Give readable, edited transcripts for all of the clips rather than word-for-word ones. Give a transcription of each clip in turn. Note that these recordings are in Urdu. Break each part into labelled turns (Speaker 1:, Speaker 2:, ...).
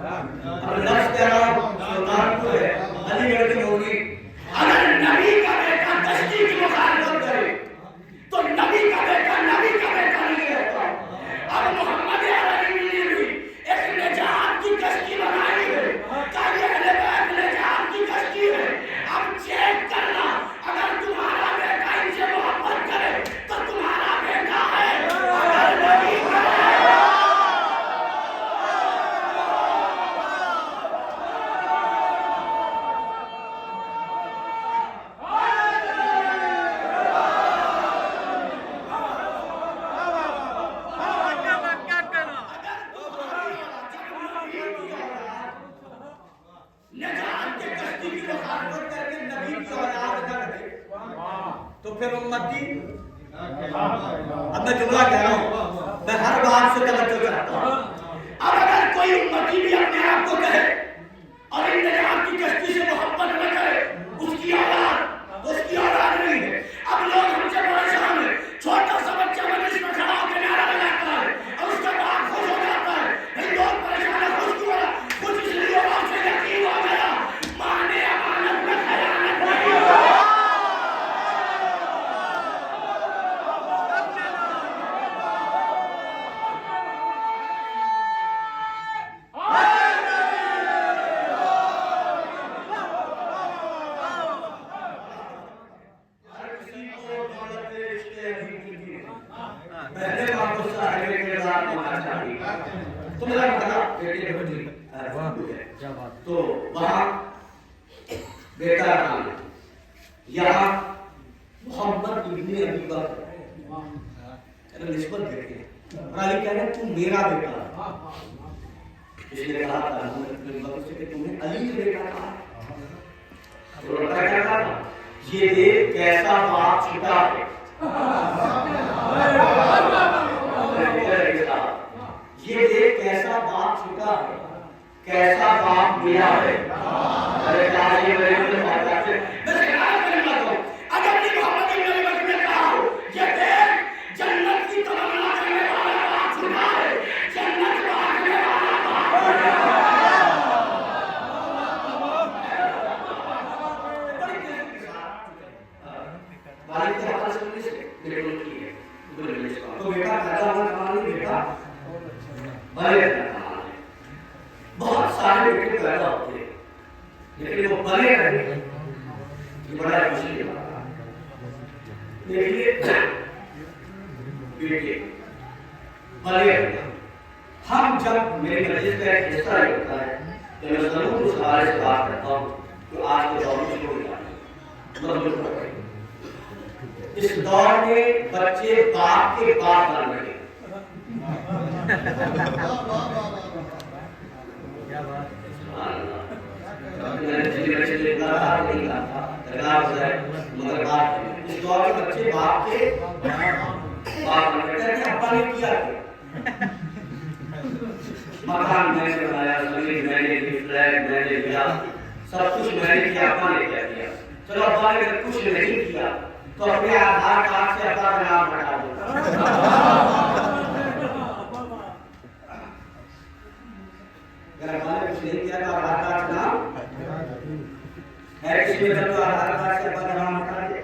Speaker 1: اب لفظ کہہ رہا ہوں سلطانپور ہے علی گڑھ کی ہوگی. اگر نبی کا بیٹا کشتی کی مخالفت کرے تو نبی کا بیٹا نہیں رہتا. اب محمد عربی نے بھی ایک نجات کی کشتی بنائی ہے کہ یہ اہل بیت نجات کی کشتی ہے. اب چیک کرنا اگر تمہارا بیٹا ان سے محبت کرے تو تمہارا بیٹا ہے. اگر نبی کرے تو پھر امتی. اب میں جملہ کہہ رہا ہوں, میں ہر بات سے توجہ چاہتا ہوں. اب اگر کوئی امتی بھی اپنے آپ کو کہے اور ان نجات کی کشتی سے محبت نہ کرے, اس کی اولاد نہیں ہے. اب لوگ ہم سے پریشان ہیں, چھوٹا سا بچہ مجلس میں کھڑا ہو کے نعرہ لگاتا ہے اور اس کا باپ خوش ہو جاتا ہے. بھائی لوگ پریشان ہیں, خوش کیوں ہو؟ کچھ اس لیے وہاں سے یقین ہو گیا ماں نے امانت میں خیانت نہیں کی. تو وہاں بیٹا نام ہے, یہاں محمد ابن ابی بکر نسبت دیتے ہیں. علی کہہ رہے تو میرا بیٹا ہے. اس نے کہا تھا محمد ابن بکر سے کہ تمہیں علی کا بیٹا کہا. تو لڑکا کیا کہا, یہ دیکھ کیسا باپ چھٹا ہے. یہ دیکھ کیسا باپ چھٹا ہے, کیسا باپ ملا ہے. ارے یہ میرے لیے بات ہے. میں خیال کرنا تو اگر نہیں محمد ابن ابی بکر نے کہا ہو یہ دیکھ جنت کی تمنا کرنے والا باپ چھٹا ہے, جنت مانگنے والا باپ والد کے حوالے سے مجھے سے میرے ملک کی ہے تو بیٹا پیدا ہونا کہاں نہیں بیٹا بڑے رہنا. بہت سارے بیٹے پیدا ہوتے ہیں لیکن وہ بڑے رہتے ہیں, یہ بڑا خوشی ہے. دیکھیے بیٹے بڑے رہتے ہیں. ہم جب میرے مجلس کا ایک حصہ ہوتا ہے تو میں ضرور اس حوالے سے بات کرتا ہوں کہ آج کے دور میں شروع ہو جاتی ہے. اس دور میں بچے باپ کے باپ بن رہے ہیں. اس دور کے بچے باپ کے باپ بن رہے ہیں. ابا نے کیا مکان میں نے بنایا, زمین میں نے لی, فلیٹ میں نے لیا, سب کچھ میں نے کیا, ابا نے کیا کیا. چلو ابا نے اگر کچھ نہیں کیا تو اپنے آدھار کارڈ سے ابا کا نام ہٹا دو. اگر ابا نے کچھ نہیں کیا تو آدھار کارڈ کا نام ہے, کسی میں تو آدھار کارڈ سے ابا کا نام ہٹا دے.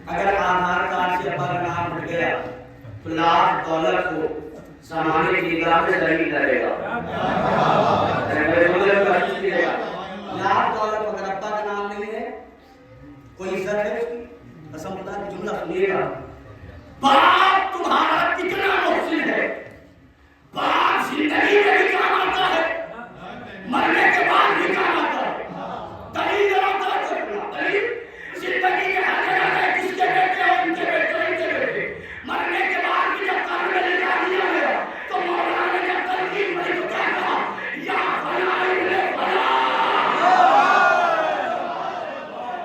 Speaker 1: اگر آدھار کارڈ سے ابا کا نام ہٹ گیا تو لاکھ ڈالر کو زمانے کی نگاہ میں ذلیل کرے گا. لاکھ ڈالر کو اگر ابا کا نام نہیں ہے کوئی عزت ہے اس کی. قسم خدا کی جملہ سنیے گا, باپ تمہارا کتنا محسن ہے, باپ زندگی میں بھی کام آتا ہے, مرنے کے بعد بھی کام آتا ہے. دلیل دلیل زندگی کے ہر جگہ ہے, کس کے بیٹے اور ان کے بیٹے ان کے بیٹے. مرنے کے بعد بھی جب قبر میں لے جا دیا گیا تو مولانا نے جب تلقین پڑھی تو کیا کہا, یا فلاں ابن فلاں.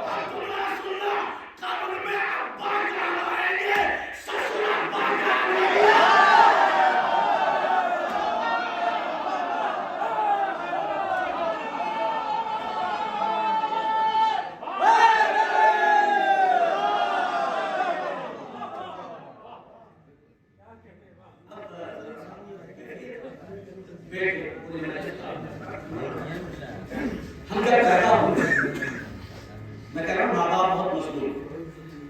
Speaker 1: اب تم نہ سننا, قبر میں ابا کہاں آئیں گے, سسرال ہم جب پیدا ہوئے، میں کہہ رہا ہوں ماں باپ بہت مشہور،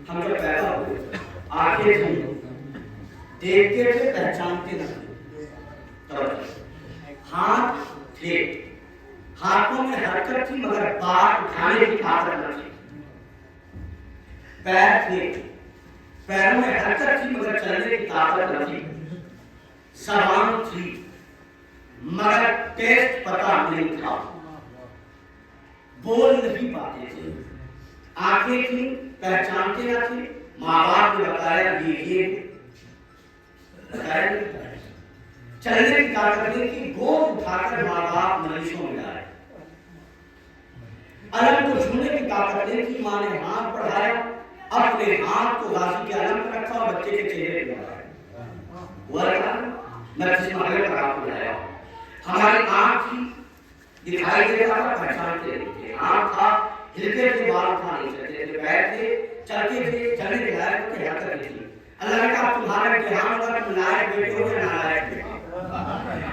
Speaker 1: ہم جب پیدا ہوئے آنکھیں تھیں، دیکھتے تھے پہچانتے نہ تھے، ہاتھ تھے، ہاتھوں میں حرکت تھی مگر بات اٹھانے کی طاقت نہ تھی، پیر تھے، پیروں میں حرکت تھی مگر چلنے کی طاقت نہ تھی، زبان تھی مگر ٹیسٹ پتا نہیں تھا، بول نہیں پاتے تھے، آنکھیں تھیں پہچانتے نہ تھے، ماں باپ نے بتایا یہ چلنے کی طاقت نہیں تھی، گود اٹھا کر ماں باپ مریضوں میں لائے، علم کو چھونے کی طاقت نہیں تھی، ماں نے ہاتھ بڑھایا، اپنے ہاتھ کو غازی کے علم پر رکھا اور بچے کے چہرے پہ لگایا، وہ رکھا میں کسی مرحلے پر آپ کو لایا ہوں، ہماری آنکھ تھی دکھائی دیتا تھا پہچانتے نہیں تھے، آنکھ تھا ہلتے تھے بال اٹھا نہیں سکتے تھے، پیر تھے چلتے تھے چلنے کے لائق کو حرکت نہیں تھی، اللہ نے کہا تمہارا امتحان ہوگا تم لائق بیٹے ہو یا نالائق بیٹے ہو،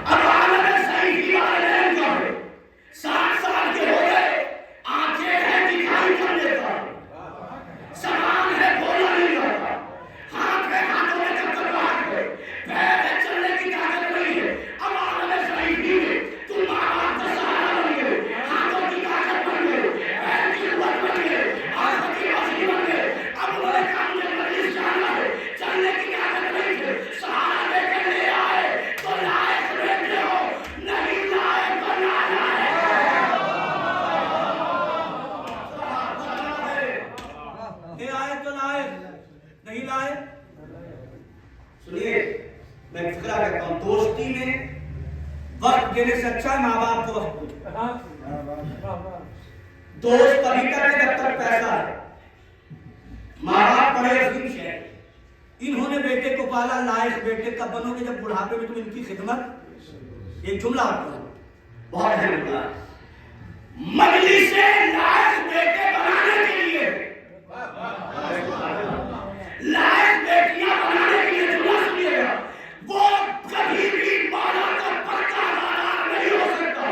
Speaker 1: اب عالم صحیح کی والدین کا ہے، 60 سال کے ہو گئے، آنکھیں ہیں دکھائی کر دیتا ہے، زبان ہے بولا نہیں جاتا، ہاتھ ہے ہاتھوں میں چکراہٹ ہے، پیر ہے چلنے کی طاقت نہیں ہے، اب عالم صحیح کی ہے، تم ماں باپ کا سہارا بن گئے، ہاتھوں کی طاقت بن گئے، پیر کی قوت بن گئے، آنکھوں کی روشنی بن گئے، اب انہوں نے کہا مجھے مریض جانا ہے، چلنے کی طاقت نہیں تھے، سہارا دے کر لے آئے تو لائق بیٹھے ہو، نہیں لائق تو نالائق۔ آئے تو لائے نہیں لائے، سنیے میں فکرہ کرتا ہوں، دوستی میں وقت دینے سے اچھا ہے ماں باپ کو وقت دو، دوست تبھی کرے جب تک پیسہ ہے، ماں باپ بڑے عظیم شے، انہوں نے بیٹے کو پالا، لائق بیٹے کب بنو گے جب بڑھاپے میں تم ان کی خدمت، ایک جملہ آتا ہے بہت اہم جملہ ہے، مجلس لائق بیٹے بنانے کے لیے، لائق بیٹیاں بنانے کے لیے جملہ سنیے گا، وہ کبھی بھی مولا کا پکا دار نہیں ہو سکتا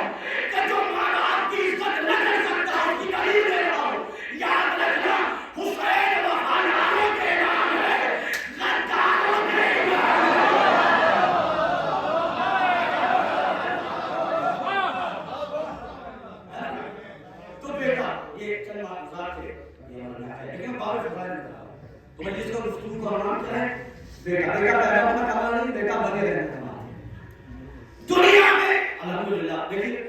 Speaker 1: کہ جو ماں باپ کی عزت نہ کر سکتا اس کی دلیل دے رہا ہوں، یاد رکھنا حسین وفاداروں کے نام ہے، غداروں کے نام تو بیٹا یہ چند معلومات تھے، لیکن بارے فرمائے تو میں جس کا گفتگو کا عنوان کیا ہے بیٹا، بیٹا پیدا ہونا کمال نہیں، بیٹا بنے رہنا کمال ہے، دنیا میں الحمدللہ دیکھیے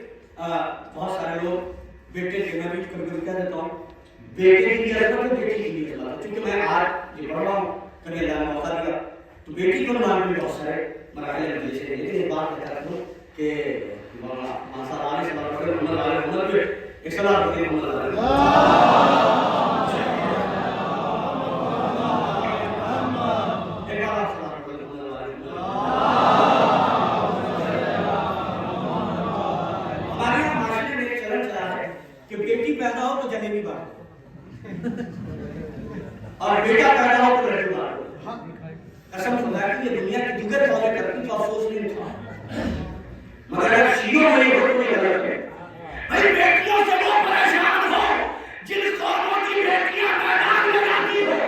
Speaker 1: بہت سارے لوگ بیٹے کے، میں بھی کبھی کہہ دیتا ہوں بیٹے کی عزت ہے بیٹی کی بھی عزت ہے، چونکہ میں آج یہ پڑھ رہا ہوں کبھی اللہ نے موقع دیا تو بیٹی کو نمانے میں بہت سارے مراحل مجھے سے، لیکن ایک بات کہتا ہوں کہ مولانا صاحب علیہ السلام پہ ایک سلام پڑھیں پیدا ہو تو جنیبی بات اور بیٹا پیدا ہو تو لڑکی بات، قسم خدا کی یہ دنیا کی دیگر قومیں کرتی تو افسوس نہیں تھا، مگر اگر شیعوں میں یہ بہت کوئی غلط ہے، بھائی بیٹیوں سے وہ پریشان ہو جن قوموں کی بیٹیاں میدان میں جاتی ہو،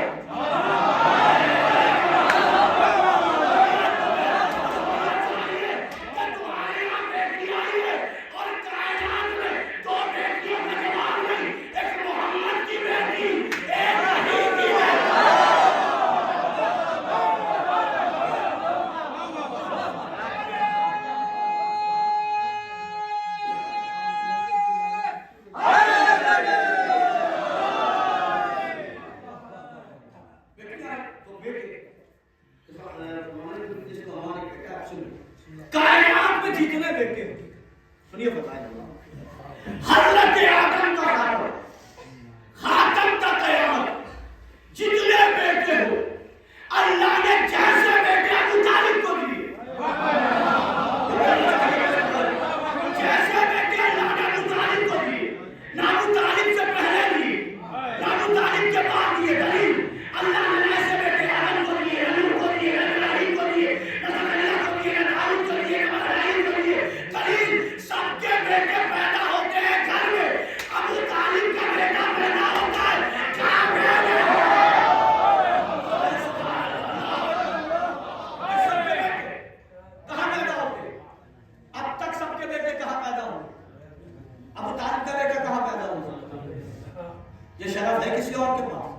Speaker 1: کائنات میں جتنے بیٹے ہوتے سنیے بتائیں حضرت آدم کا خاتم کا قیامت جتنے بیٹے ہو اللہ نے جیسے بیٹے ابو طالب کو دیے، جیسے بیٹے اللہ نے ابو طالب کو دیے، نہ ابو طالب سے پہلے دیے نہ ابو طالب کے بعد دیے، دلیل اللہ نے ایسے بیٹے آدم کو دیے، نوح کو دیے، ابراہیم کو دیے، دلیل یہ شرف ہے کسی اور کے پاس؟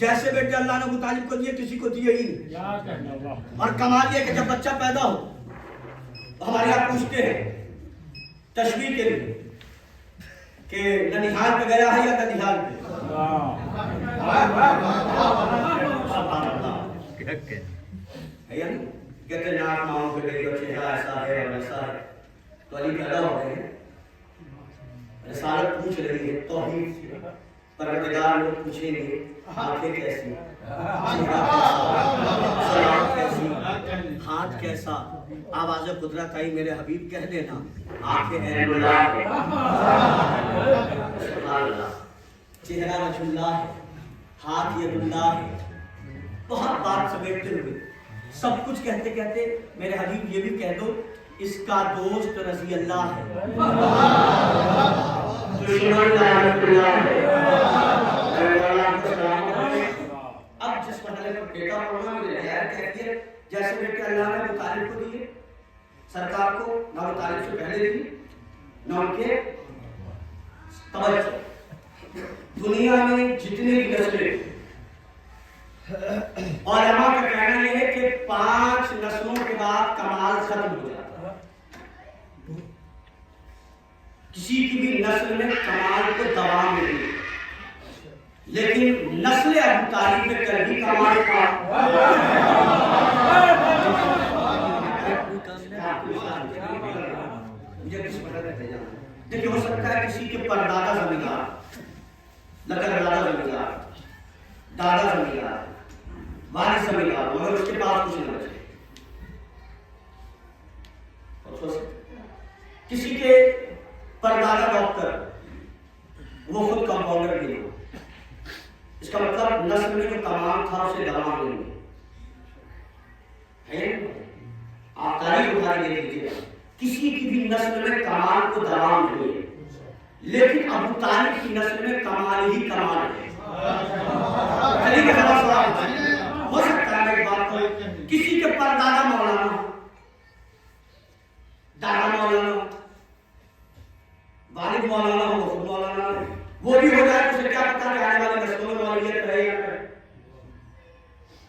Speaker 1: جیسے بیٹے اللہ نے ابو طالب کو دیے کسی کو دیے ہی نہیں. اور کمال یہ کہ جب بچہ پیدا ہو تو ہمارے یہاں پوچھتے ہیں تشبیہ کے لیے کہ ننیحال پہ گیا ہے یا ننیحال پہ. ہے یا نہیں؟ کہتے ہیں ناک ماؤں پہ گئی اور چہرہ ایسا ہے اور ایسا ہے. تو علی پیدا ہو گئے ہیں، رسالت پوچھ رہی ہے توحید سے. پروردگار لوگ پوچھیں گے آنکھیں کیسی، سلام کیسی، ہاتھ کیسا. آواز قدرت آئی میرے حبیب کہہ دینا آنکھیں عین اللہ ہے، سبحان اللہ، چہرہ وجہ اللہ ہے، ہاتھ ید اللہ ہے. بہت بات سمیٹتے ہوئے سب کچھ کہتے کہتے میرے حبیب یہ بھی کہہ دو اس کا دوست رضی اللہ ہے، دشمن لعنت اللہ ہے. اب جس مرحلے پر بیٹا ہونا مجھے حیرت کہتی ہے جیسے بیٹے اللہ نے ابو طالب کو دیے، سرکار کو نہ ابو طالب سے پہلے دی نہ ان کے توجہ. دنیا میں جتنی بھی نسلیں، علماء کا کہنا یہ ہے کہ 5 نسلوں کے بعد کمال ختم ہو جاتا ہے. کسی کی بھی نسل میں کمال کو دوام نہیں، لیکن نسل ابو طالب میں کبھی کمال کا مجھے کس پتہ نہیں جانا. دیکھیں ہو سکتا ہے کسی کے پردادا زمیندار، لقب دادا زمیندار، دادا زمیندار، والد زمیندار، مگر اس کے پاس کچھ نہ بچے. کسی کے پردادا ڈاکٹر، وہ خود کمپاؤنڈر بھی ہو. اس کا مطلب نسل میں جو تمام تھا اسے دوام نہیں ہے. آپ تاریخ اٹھا کے دیکھ لیجیے، کسی کی بھی نسل میں کمال کو دوام نہیں ہے، لیکن ابو طالب کی نسل میں کمال ہی کمال ہے. ہو سکتا ہے ایک بات کو کسی کے پردادا مولانا، دادا مولانا، والد مولانا ہو، خود مولانا ہو، وہ بھی ہو جائے تو اسے کیا پتا کہ آنے والے نسلوں میں مولیت رہے یا نہیں.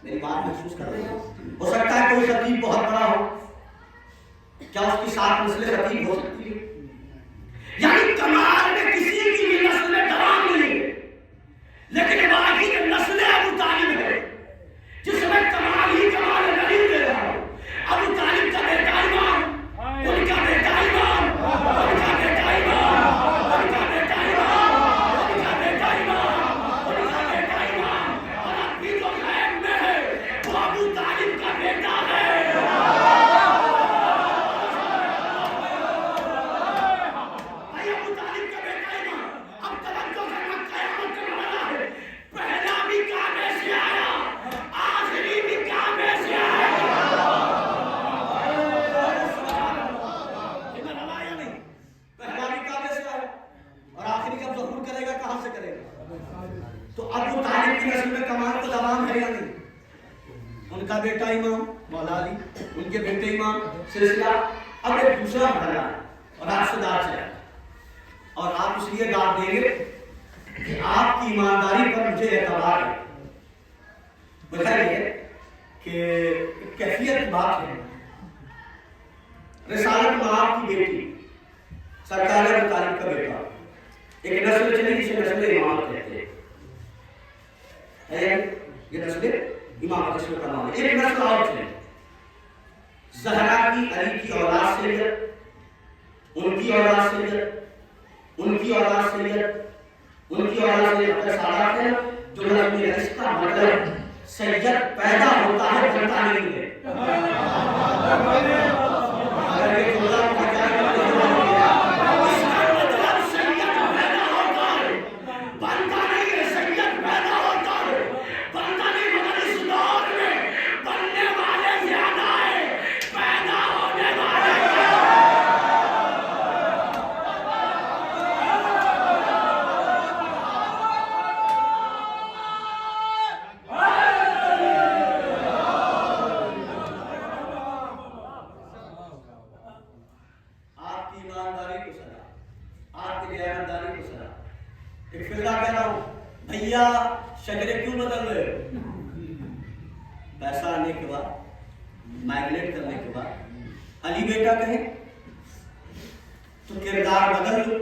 Speaker 1: میری بات محسوس کر رہے ہیں؟ ہو سکتا ہے کوئی خطیب بہت بڑا ہو، کیا اس کی 7 نسلیں خطیب ہو سکتی ہے؟ یعنی کمال میں کسی کی بھی نسل میں دوام نہیں ہے، لیکن باقی نسل ابو طالب ہے جس میں کمال ہی کمال نہیں دے رہا. ابو طالب کا بیٹا امام، ان کا بیٹا امام، ان کا بیٹا امام، ان کا بیٹا امام، ان کا بیٹا امام، ان کا بیٹا امام، اور ابھی جو غیب میں ہے وہ ابو طالب کا بیٹا ہے. ابو طالب کا بیٹا امام. اب توجہ کرنا، قیامت کا مرحلہ ہے، پہلا بھی کعبے سے آیا، آخری بھی کعبے سے آیا. پہلا بھی کعبے سے آیا اور آخری کا ظہور کرے گا کہاں سے کرے گا؟ تو ابو طالب کی نسل میں کمال کو دوام ہے یا نہیں؟ ان کا بیٹا امام مولا علی، ان کے بیٹے امام سلسلہ. اب ایک دوسرا مرحلہ ہے اور آپ سے داد ہے، اور آپ اس لیے داد دیں گے کہ آپ کی ایمانداری پر مجھے اعتبار ہے. وجہ یہ ہے کہ کیفیت بات ہے. رسالت مآب کی بیٹی، سرکار ابو طالب کا بیٹا، ایک نسل چلی جسے نسل امامت کہتے ہیں. یہ نسل امامت اس میں کرنا ہے. ایک نسل اور چلی زہرا کی، علی کی اولاد سید، ان کی اولاد سید، ان کی اولاد سید، ان کی اولاد سید. اپنے سادات ہیں جو نظم اس کا مطلب سید پیدا ہوتا ہے، بنتا نہیں ہے. اگر یہ خدا کو کیا کرتے ہیں ایک فرقہ کہہ رہا ہوں بھیا شجرے کیوں بدل رہے ہو؟ پیسہ آنے کے بعد مائگریٹ کرنے کے بعد علی بیٹا کہے تو کردار بدل لو.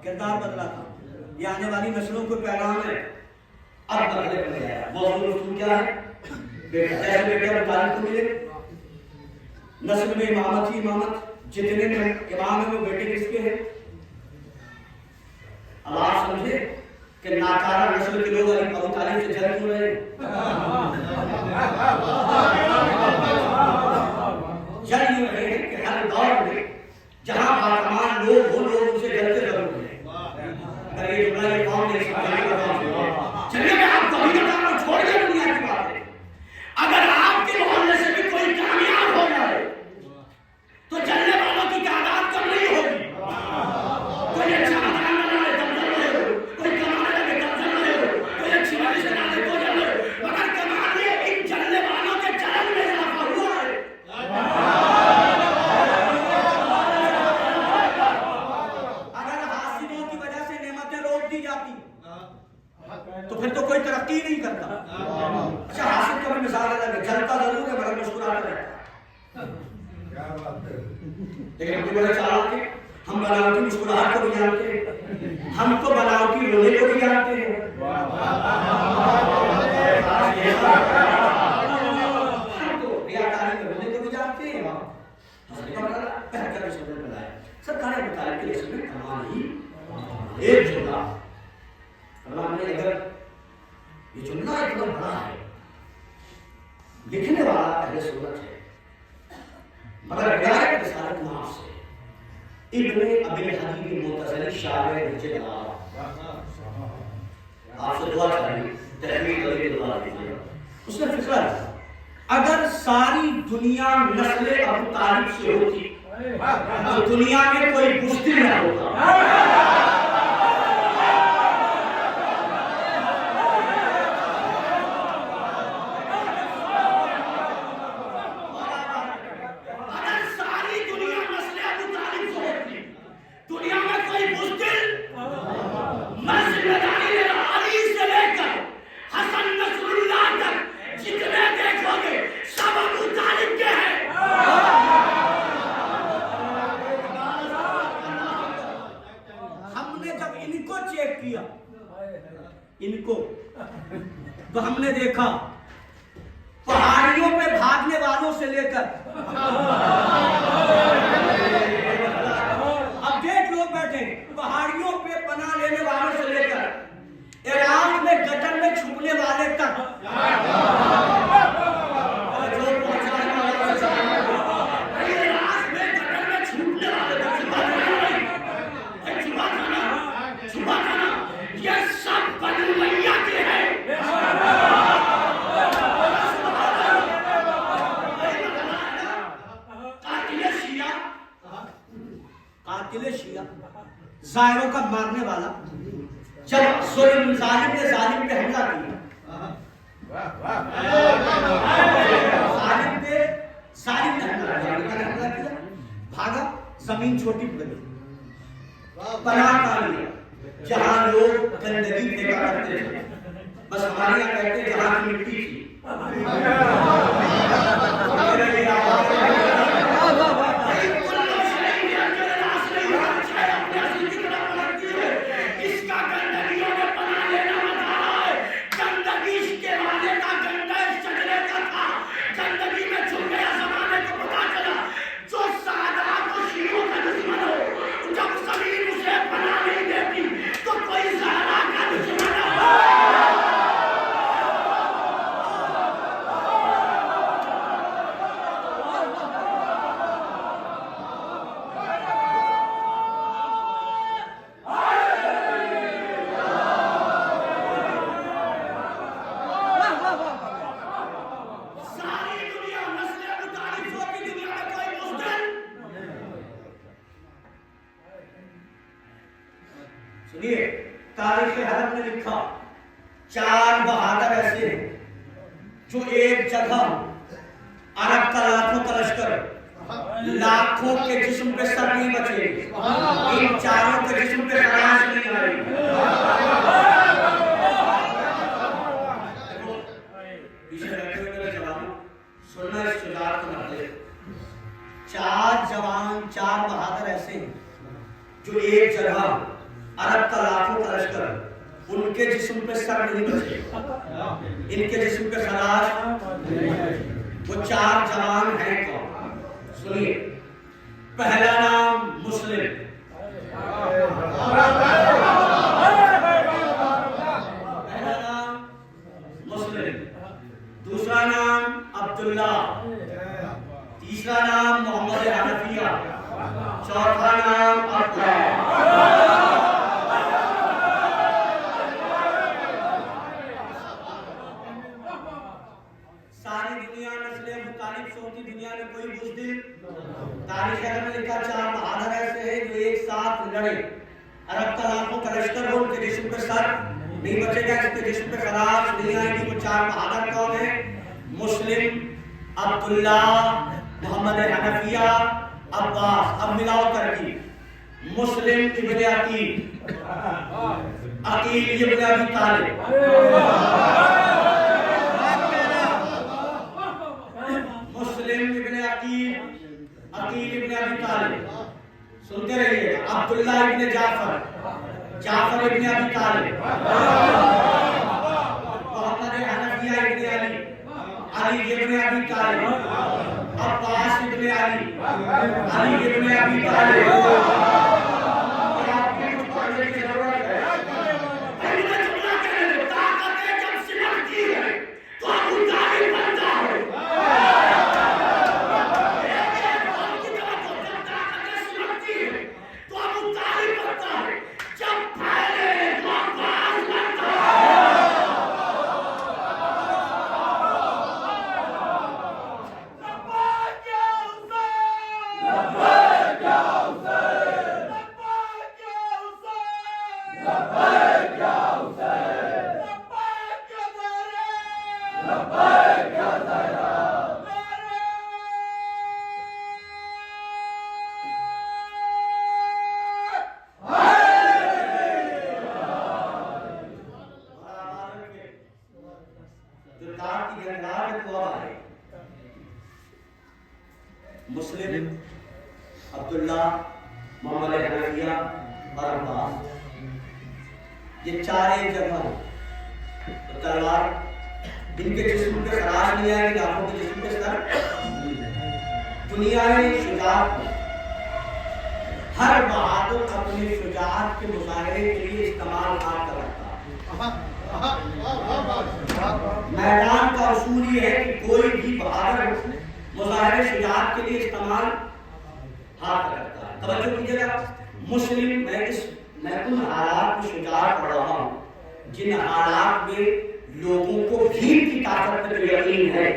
Speaker 1: کردار بدلا تھا. یہ آنے والی نسلوں کو پیغام ہے. اب بدلے پڑ گیا. موضوع رسول کیا ہے؟ بیٹا جیسے بیٹے ابو طالب کو ملے نسل میں امامت ہی امامت جتنے میں امام ہیں وہ بیٹے کس کے ہیں؟ اب آپ سمجھے کہ ناکارہ نسل کے لوگ ابو طالب سے جل کیوں رہے؟ جل یوں رہے کہ ہر دور میں جہاں باکمان لوگ وہ لوگ اسے جلتے ضرور ہیں. اگر یہ جملہ یہ قوم نہیں سمجھے چلیے میں آپ کو ابھی بتا رہا ہوں چھوڑ دیں دنیا کی باتیں. اگر آپ کے محلے سے بھی کوئی کامیاب ہو جائے تو جلنے والوں کی تعداد کم نہیں ہوگی. کوئی اچھا مکان بنا لے تب جل رہے ہو, کوئی کمانے لگے تب جل رہے ہو, کوئی اچھی بارش بنا لے تو جل رہے ہو, مگر کمانے ان جلنے والوں کے جلن میں اضافہ ہوا ہے. تو پھر تو کوئی ترقی نہیں کرتا. اچھا حاصل کا بھی مثال الگ ہے, جلتا ضرور ہے مگر مسکراتا رہتا. لیکن ہم بڑے چالاک ہیں, ہم بناوٹی مسکراہٹ کو بھی جانتے ہیں, ہم تو بناوٹی رونے کو بھی جانتے ہیں. ہم تو ریاکاری میں رونے کو بھی جانتے ہیں. سرکار ابو طالب کے رسول میں کمال ہی ایک جملہ اللہ نے اگر یہ جملہ اتنا بڑا ہے, لکھنے والا اہل سنت ہے مگر روایت رسالت معاف سے ابن ابی الحدید معتزلی شاعر رجل آپ سے دعا چاہیے تحریر کرے دعا دیجیے. اس نے فکرہ رکھا اگر ساری دنیا نسل ابو طالب سے ہوتی تو دنیا میں کوئی بزدل نہ ہوتا. ان کو تو ہم نے دیکھا پہاڑیوں پہ بھاگنے والوں سے لے کر اب دیکھ لوگ بیٹھے پہاڑیوں پہ پناہ لینے والوں سے لے کر عراق میں گٹر میں چھپنے والے تک ظاہروں کا مارنے والا جب ظلم ظالم نے ظالم پہ حملہ کیا ظالم نے حملہ کیا بھاگا زمین چھوٹی پڑ گئی پناہ پا لیا جہاں لوگ گندگی پھینکا کرتے تھے بس ہمارے یہاں کہتے جہاں کی مٹی تھی سنیے تاریخ حرب نے لکھا 4 بہادر ایسے ہیں جو ایک جگہ عرب کا لاکھوں کا لشکر لاکھوں کے جسم پہ سر نہیں بچے، ان چاروں کے جسم پہ خراش نہیں آئی۔ پیچھے بیٹھے ہوئے میرے جوان سننا اس شجاعت کو نہ دے۔ 4 جوان 4 بہادر ایسے ہیں جو ایک جگہ عرب کا لاکھوں کا لشکر ان کے جسم پہ سر نہیں بچے، ان کے جسم پہ خراش۔ وہ 4 جوان ہیں کون؟ سنیے، پہلا نام مسلم، پہلا نام مسلم، دوسرا نام عبداللہ، تیسرا نام محمد حنفیہ، چوتھا نام عبداللہ۔ ساری دنیا نسلیں مختلف ہوتی، دنیا میں کوئی بزدل تاریخ میں لکھا 4 بہادر ایسے ہیں جو ایک ساتھ لڑے، عرب کا لاکھوں کا لشکر ہو، ان کے جسم پہ سر نہیں بچے گا، اس کے جسم پہ خراش نہیں آئے گی۔ وہ 4 بہادر کون ہیں؟ مسلم، عبداللہ، محمد حنفیہ، عباس۔ اب ملاؤ ترکیب، مسلم ابن عقیل، عقیل ابن ابی طالب، مسلم ابن عقیل، عقیل ابن ابی طالب، سنتے رہیے، عبداللہ ابن جعفر، جعفر ابن ابی طالب، محمد حنفیہ ابن علی، علی ابن ابی طالب، عباس ابن علی، علی ابن ابی طالب۔ مسلم، عبداللہ، محمد حنفیہ اور عباس، یہ 4 ایک جگہ ہیں۔ تلوار ان کے جسم پہ خراش نہیں آئے گی، آنکھوں کے جسم پہ سر۔ دنیا میں شجاعت، ہر بہادر اپنے شجاعت کے مظاہرے کے لیے استعمال کرتا ہے۔ میدان کا اصول یہ ہے کہ کوئی بھی بہادر مظاہرے شجاعت کے لیے استعمال ہاتھ کرتا ہے۔ توجہ کیجیے گا، مسلم میں ان حالات میں شجاعت پڑھ رہا ہوں جن حالات میں لوگوں کو بھیڑ کی طاقت پر یقین ہے،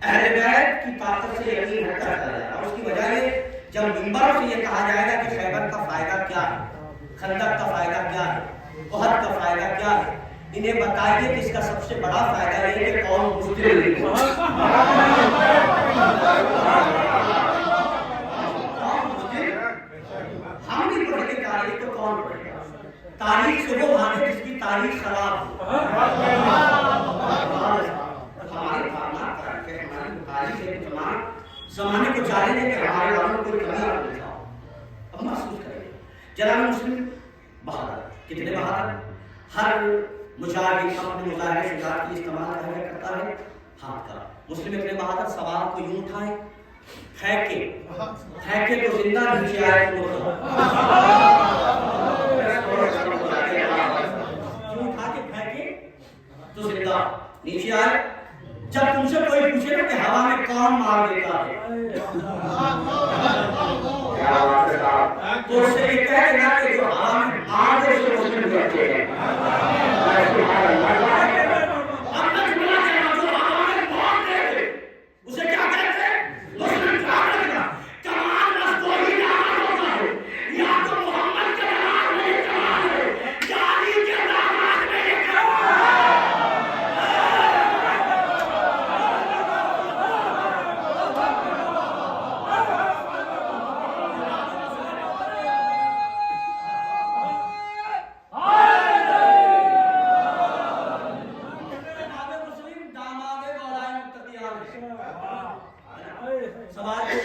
Speaker 1: اہل بیت کی طاقت سے یقین ہٹتا چلا جائے گا۔ اس کی وجہ یہ جب منبروں سے یہ کہا جائے گا کہ خیبر کا فائدہ کیا ہے، خندق کا فائدہ کیا ہے، احد کا فائدہ کیا ہے، انہیں بتائیے کہ اس کا سب سے بڑا فائدہ یہ ہے کہ قوم مسلم نہیں ہو۔ ہم نہیں پڑھیں گے تاریخ تو کون پڑھے گا؟ تاریخ سے وہ بھاگے جس کی تاریخ خراب ہو۔ ہمارے خاندان کا کہ ہماری تاریخ ایک زمانے کو جانے دیں کہ ہمارے والوں کو کوئی کمی آپ نہیں آؤ۔ اب محسوس کریں جناب مسلم بہادر، کتنے بہادر؟ ہر مجاہد اپنے مظاہرے شجاعت کے استعمال کرتا ہے ہاتھ کا۔ مسلم اتنے بہادر سوال کو یوں اٹھائے، پھینکے تو زندہ نیچے آئے تو یوں اٹھا کے پھینکے تو زندہ نیچے آئے۔ جب تم سے کوئی پوچھے نا کہ ہوا میں کون مار دیتا ہے تو اس سے یہ کہہ دینا کہ جو ہوا میں آگ ہے اسے مسلم کہتے ہیں۔ یا تو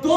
Speaker 1: 2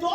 Speaker 1: 2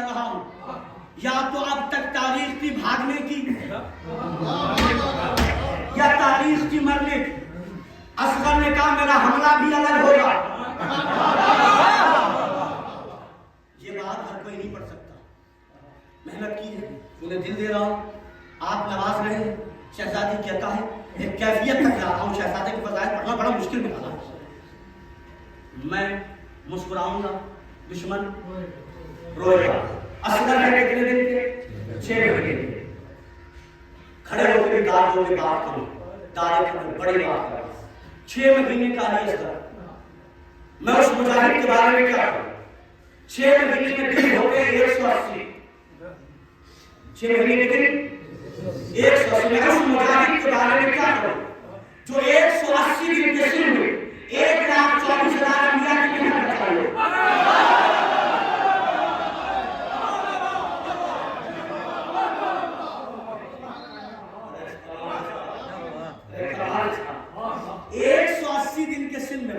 Speaker 1: کر رہا ہوں، یا تو اب تک تاریخ تھی بھاگنے کی یا تاریخ تھی مرنے کی۔ اصغر نے کہا میرا حملہ بھی الگ ہوگا۔ یہ بات ہر کوئی نہیں پڑھ سکتا، محنت کی ہے، انہیں دل دے رہا ہوں، آپ نواز رہے ہیں۔ شہزادی کہتا ہے ایک کیفیت تک جا رہا ہوں، شہزادے کے فضائل پڑھنا بڑا مشکل نکلا، میں مسکراؤں گا دشمن روئے گا۔ اصغر ہے کتنے دن کے؟ 6 مہینے۔ کھڑے ہو کے داد دو بات کروں، داد بڑی بات کروں، 6 مہینے کا علی اصغر، میں اس مجاہد کے بارے میں کیا کروں؟ 6 مہینے کے دن ہو گئے 180، 6 مہینے کے دن 180، میں اس مجاہد کے بارے میں کیا کروں جو 180 دن کے سن میں 1,24,000 انبیاء کی محنت بچائی ہے۔ دن کے سن میں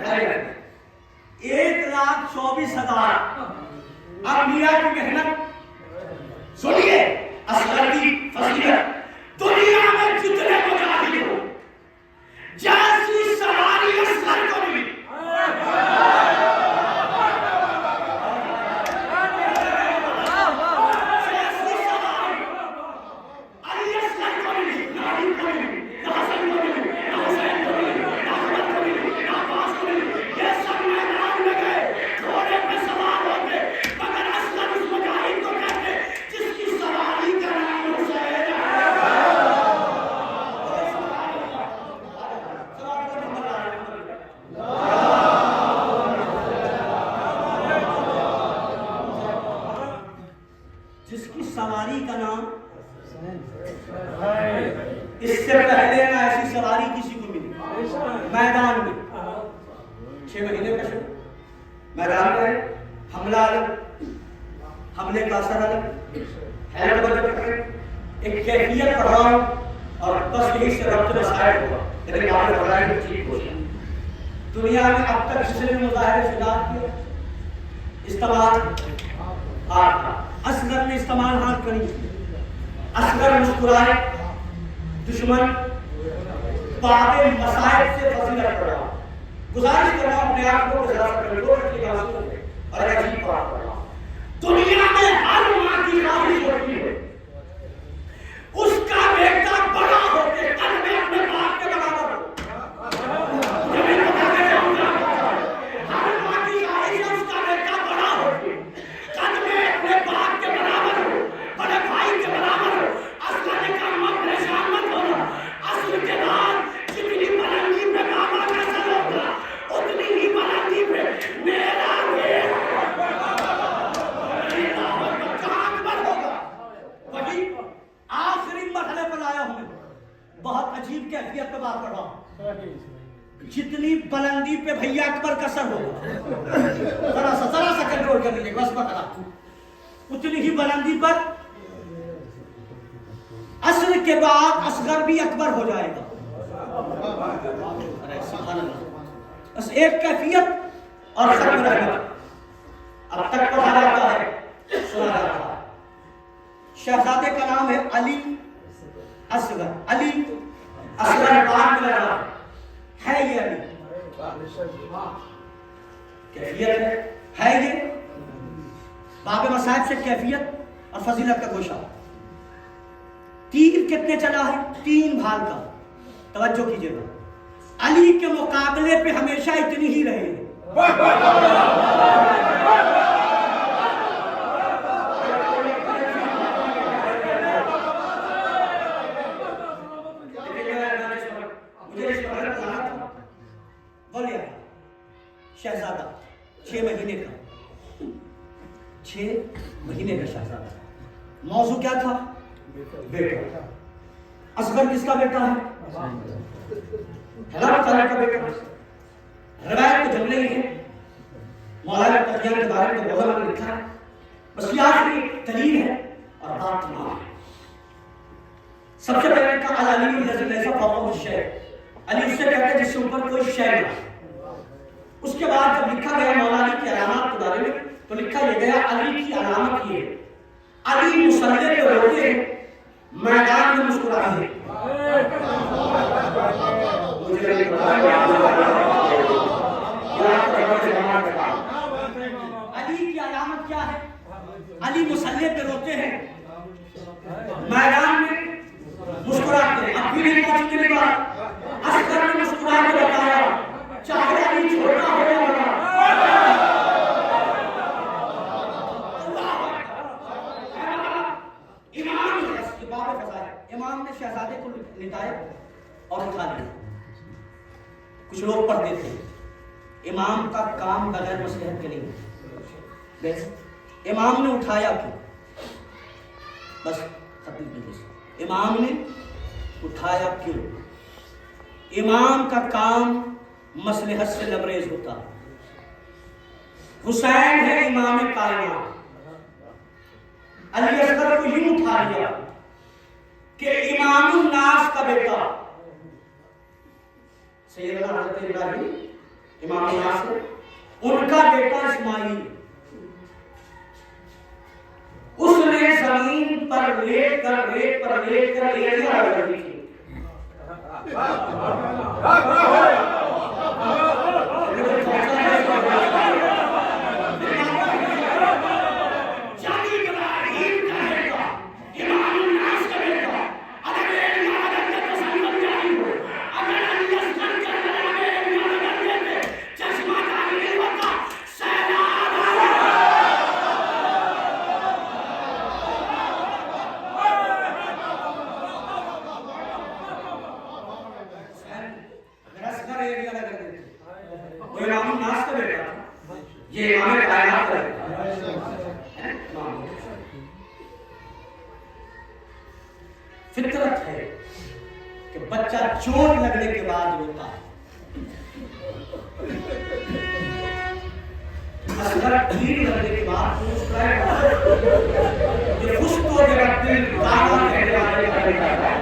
Speaker 1: 1,24,000 انبیاء کی محنت۔ سنیے اصغر کی فضیلت، دنیا میں جتنے مجاہد ہو جیسی سواری اصغر کو ملی، جس کی سواری کا نام، اس سے پہلے نہ ایسی سواری کسی کو ملی میدان میں۔ 6 مہینے کا شروع میدان میں، حملہ الگ، حملے کا اثر الگ، ایک کیفیت پڑھ رہا ہوں اور بس یہی سے ربط مسائل ہوا، لیکن آپ نے بڑھائی کی ٹھیک ہو جائے۔ دنیا میں اب تک جس نے مظاہرے شداد کیے، استعمال ہاتھ تھا، اصغر نے استعمال ہاتھ کری، اصغر مسکرائے، دشمن باب مصائب سے فضیلت پڑا۔ گزارش کر رہا ہوں اپنے آپ کو ذرا سا کنٹرول رکھیے گا اور ایک عجیب بات کر رہا ہوں، دنیا میں ہر ماں کی خواہش ہوتی ہے اس کا بیٹا بڑا ہو کے قد میں اپنے باپ کے برابر ہو۔ ہر ماں کی خواہش ہے اس کا بیٹا بڑا ہو کے قد میں اپنے باپ کے برابر ہو، بڑے بھائی کے برابر ہو۔ اصغر نے کہا ماں پریشان مت ہونا، اصل کے بعد جتنی بلندی پہ بابا کا سر ہوگا اتنی ہی بلندی پہ میرا آخری مرحلے پر آیا ہوں۔ بہت عجیب کیفیت کا بات کر رہا ہوں، جتنی بلندی پہ بھیا اکبر کا سر ہوگا، ذرا سا کنٹرول کر لیجیے بس پکڑا، اتنی ہی بلندی پر عصر کے بعد اصغر بھی اکبر ہو جائے گا۔ بس ایک کیفیت اور ختم رہے گا۔ اب تک پڑھا جاتا ہے، سنا جاتا ہے۔ شہزادے کا نام ہے علی اصغر، علی اصغر بات میں رہا ہے، یہ علی کیفیت ہے یہ باب مصائب سے کیفیت اور فضیلت کا گوشہ۔ تیر کتنے چلا ہے؟ 3 بھال کا، توجہ کیجئے گا، علی کے مقابلے پہ ہمیشہ اتنی ہی رہے۔ شہزادہ 6 مہینے کا، 6 مہینے کا شہزادہ۔ موضوع کیا تھا؟ بیٹا۔ اصغر کس کا بیٹا ہے؟ حضرت تعالیٰ کا بیٹا۔ روایت کے جملے ہی ہیں، مولانا قادیانی کے بارے میں علماء نے لکھا ہے، بس یہ آخری دلیل ہے اور بات تمام ہے۔ سب سے پہلے کہا علی الذی لیس فوقہ شیء، علی اسے کہتے ہیں جس سے اوپر کوئی شے نہ۔ اس کے بعد جب لکھا گیا مولا علی کی علامات کے بارے میں تو لکھا یہ گیا علی کی علامت یہ ہے علی مسلح پہ روتے ہیں، میدان میں مسکراتے ہیں۔ مجھے نہیں پتا علی کی علامت کیا ہے؟ علی مسلح پہ روتے ہیں، میدان میں مسکراتے ہیں۔ اب بھی نہیں پہنچی میری بات، اصغر نے مسکرا کے بتایا چاہے علی چھوٹا ہو یا بڑا۔ امام نے شہزادے کو لٹایا اور اٹھا لیا۔ کچھ لوگ پڑھتے تھے امام کا کام بغیر مصلحت کے نہیں، امام نے اٹھایا کیوں؟ بس ختم کیجیے، امام نے اٹھایا کیوں؟ امام کا کام مصلحت سے لبریز ہوتا۔ حسین ہے امام کائنات، علی اصغر کو یوں اٹھا لیا کہ امام الناس کا بیٹا سیدنا حضرت ابراہیم امام الناس ہے، ان کا بیٹا اسماعیل، اس نے زمین پر لیٹ کر ایڑیاں رگڑی تھی۔ فطرت ہے کہ بچہ چوٹ لگنے کے بعد روتا ہے۔ اصغر تیر لگنے کے بعد یہ خوش تو میرا دل دادا کہنے والے کا بیٹا ہے۔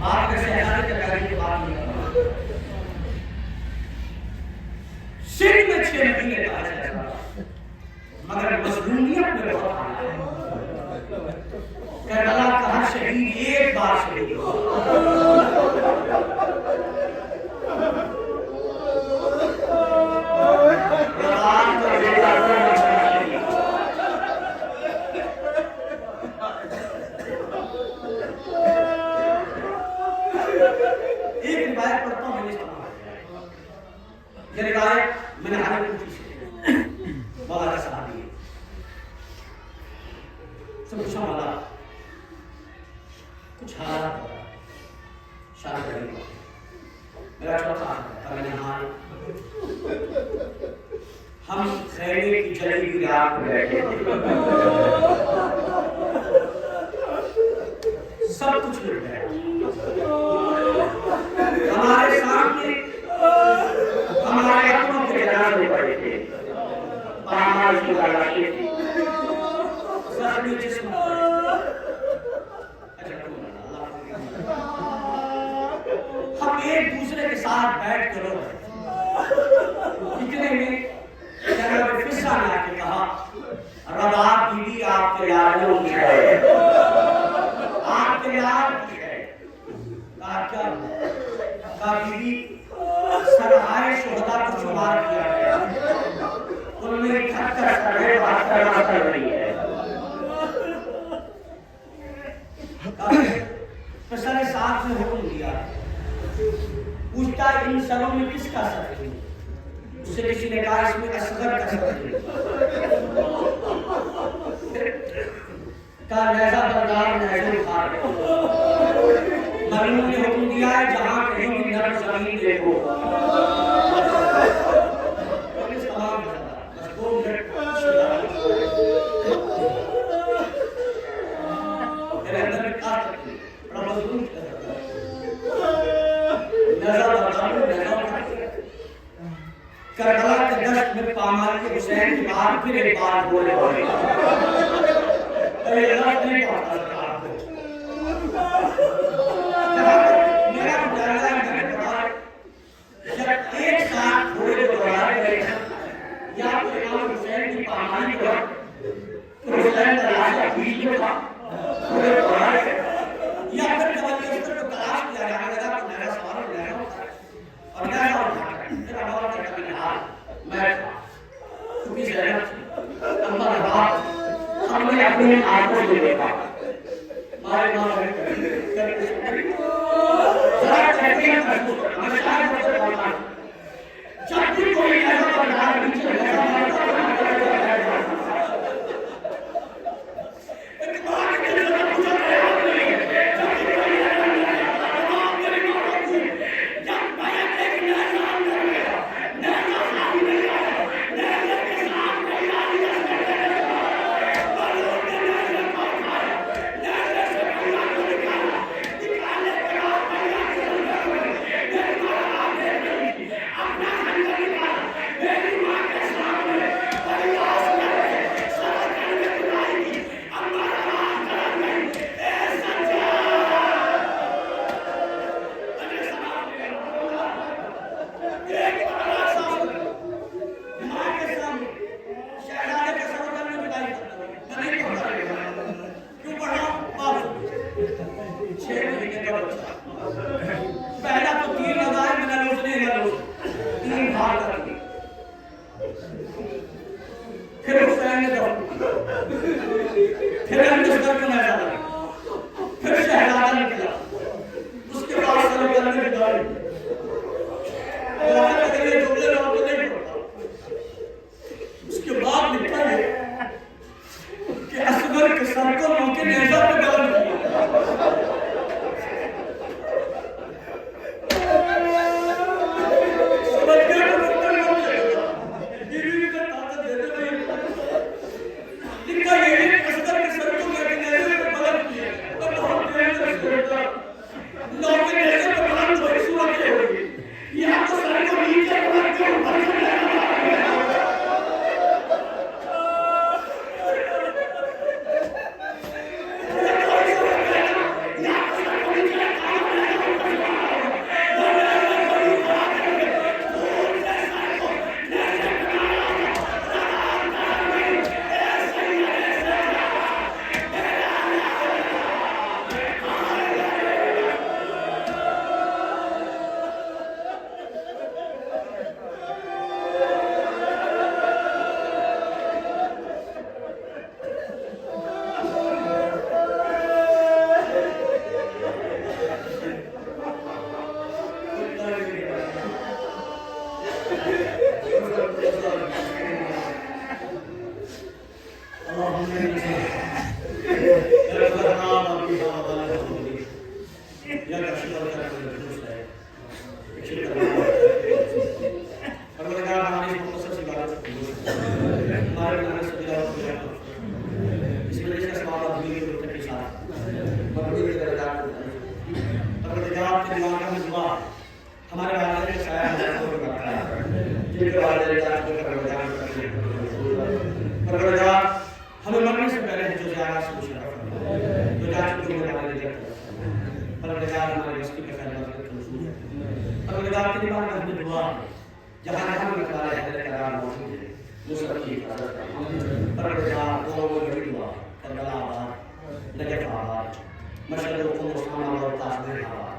Speaker 1: آپ کے شہزادے کے پہلے کی بات نہیں کرنا، صرف میں 6 مہینے کا ہے مگر مظلومیت میں بہت آیا ہے۔ کربلا کا ہر شہید ایک بار شہید ایک روایت پڑھتا ہوں، میں نے سنا یہ روایت میں نے حال پوچھی سے مولا کا صحابی ہے، سب پوچھا مولا کچھ حالات شاید کریں گا، میرا چھوٹا تھا میں نے ہاں ہم خیمے کی جلی ہوئی رات میں بیٹھے تھے، سب کچھ لٹ گیا، ہمارے سامنے ہمارے اپنوں کے جنازے پڑے تھے، پامال کی لاشیں تھی، زخمی جسم ہم ایک دوسرے کے ساتھ بیٹھ کر رو اتنے میں جناب فضا نے آ کے کہا رباب بی بی آپ کے یاروں کی ہے، آپ کے یار کی ہے۔ کہا کیا؟ کہا بی بی سرہائے شہداء کو شمار کیا گیا، ان میں 78 سرہائے بہتر چل رہی ہے۔ فضا نے ساتھ میں حکم دیا، پوچھتا ان سروں میں کس کا سر ہے؟ اس سے کسی نے کہا اس میں اصغر کا سر ہے۔ کہا نیزہ بردار نیزہ اٹھار، مریم نے حکم دیا ہے جہاں کہیں بھی نرم زمین دیکھو۔ کربلا کے دشت میں پامال کے حسین کے بعد پھر ایک بار بولے ہوئے یہ لفظ نہیں پڑھتا سرکار کو، میرا مطالعہ ہے میں نے پڑھا جب ایک ساتھ گھوڑے کو دوڑائے گئے یا تو امام حسین کی پامانی کو تو حسین کا لاشا بیچ میں تھا گھوڑے کو دوڑائے گئے یا پھر جب علی اصغر کو تلاش کیا جانے لگا تو میرا سوال لینا ہوتا ہے اور میرا اٹھا کر پھر عمار کا کبھی حال میں کبھی زینب تھی اما کے بعد ہم نے اپنی آنکھوں سے دیکھا ہمارے ماں ذرا تحقیق محسوس کرنا میں شاید مجھے بولتا ہوں جب بھی کوئی ایسا بندہ نیچے ایسا مارتا پہلا تو 3 ہزار میں نے اس نے 3 بھار کر دی پھر حسین نے پھر اندر کو نظر آئی پھر شہزادہ نکلا اس کے بعد سر کرنے کی داری اگر یہ جملے میں تو نہیں پڑھتا اس کے بعد لکھا ہے کہ اصغر کے سر کو موقع نیزہ پہ ڈال دیا ہمارے والدین کے سایہ پروردگار ہمیں مرنے سے پہلے جو زیارت سے مشرف فرما جو جا چکے ہیں ہمارے لیے پروردگار ہمارے رزق کے خیر برکت منظور ہے پروردگار کی بارگاہ میں ہمیں دعا ہے جہاں جہاں مقدار حیدر کرام موجود ہے وہ سب کی حفاظت فرما پروردگار قوم و بڑی دعا کربلا آباد نجف آباد مشرق و قوم اسلام آباد تاثر آباد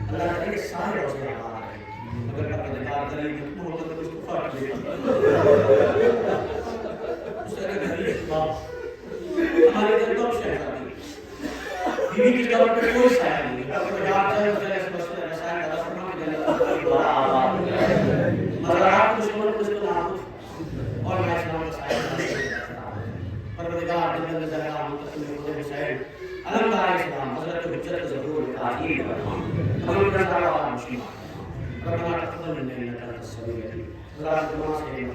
Speaker 1: اللہ تعالیٰ کے سارے روزے آباد ہیں مگر پروردگار دلیل محمد مصطفیٰ کی ہمارے دل تو شہزادی بیوی کی طرف پہ کوئی سایہ نہیں پروردگار چاہے اس جلے سے مسئلہ رسائن کا دفرما کی جنت کی دوارا آباد مزارات دشمن کو اس کو نابود اور میں اسلام کا سایہ پروردگار جنت زہرہ متقیم خود حسین علمدار اسلام حضرت حجت ظہور تعظیم ہمیں رضا و مسلمان ربنا تقبل منا انك انت السميع العليم